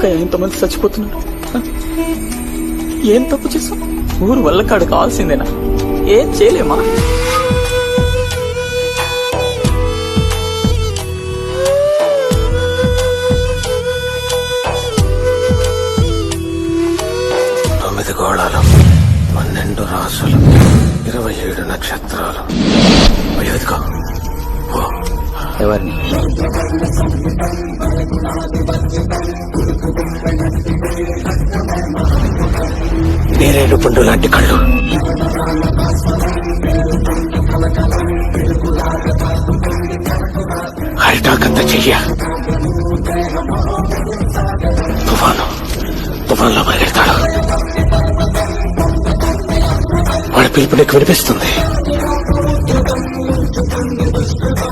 ఎందుకు ఎంతమంది చచ్చిపోతున్నారు? ఏం తప్పు చేసాం? ఊరు వల్లకాడు కావాల్సిందేనా? ఏం చేయలేమా? గోళాలు 12 రాసులు 27 నక్షత్రాలు. అయ్యోదిగో ఎవరిని? నేరేడు పండు లాంటి కళ్ళు, హరిటాకంత చెయ్య, తుఫాన్లో పరిగెడతాడు. వాడి పిలుపు నీకు వినిపిస్తుంది.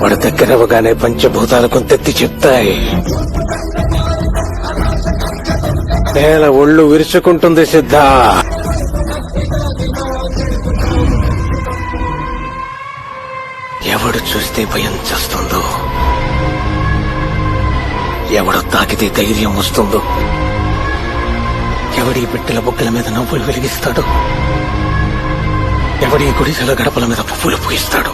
వాడి దగ్గరవగానే పంచభూతాలు కొంతెత్తి చెప్తాయి. నేల ఒళ్ళు విరుచుకుంటుంది సిద్ధ. ఎవడు చూస్తే భయం చేస్తుందో, ఎవడు తాకితే ధైర్యం వస్తుందో, ఎవడి బిడ్డల బొగ్గల మీద నవ్వులు వెలిగిస్తాడు, ఎవడి గుడిసెల గడపల మీద పువ్వులు పూయిస్తాడు.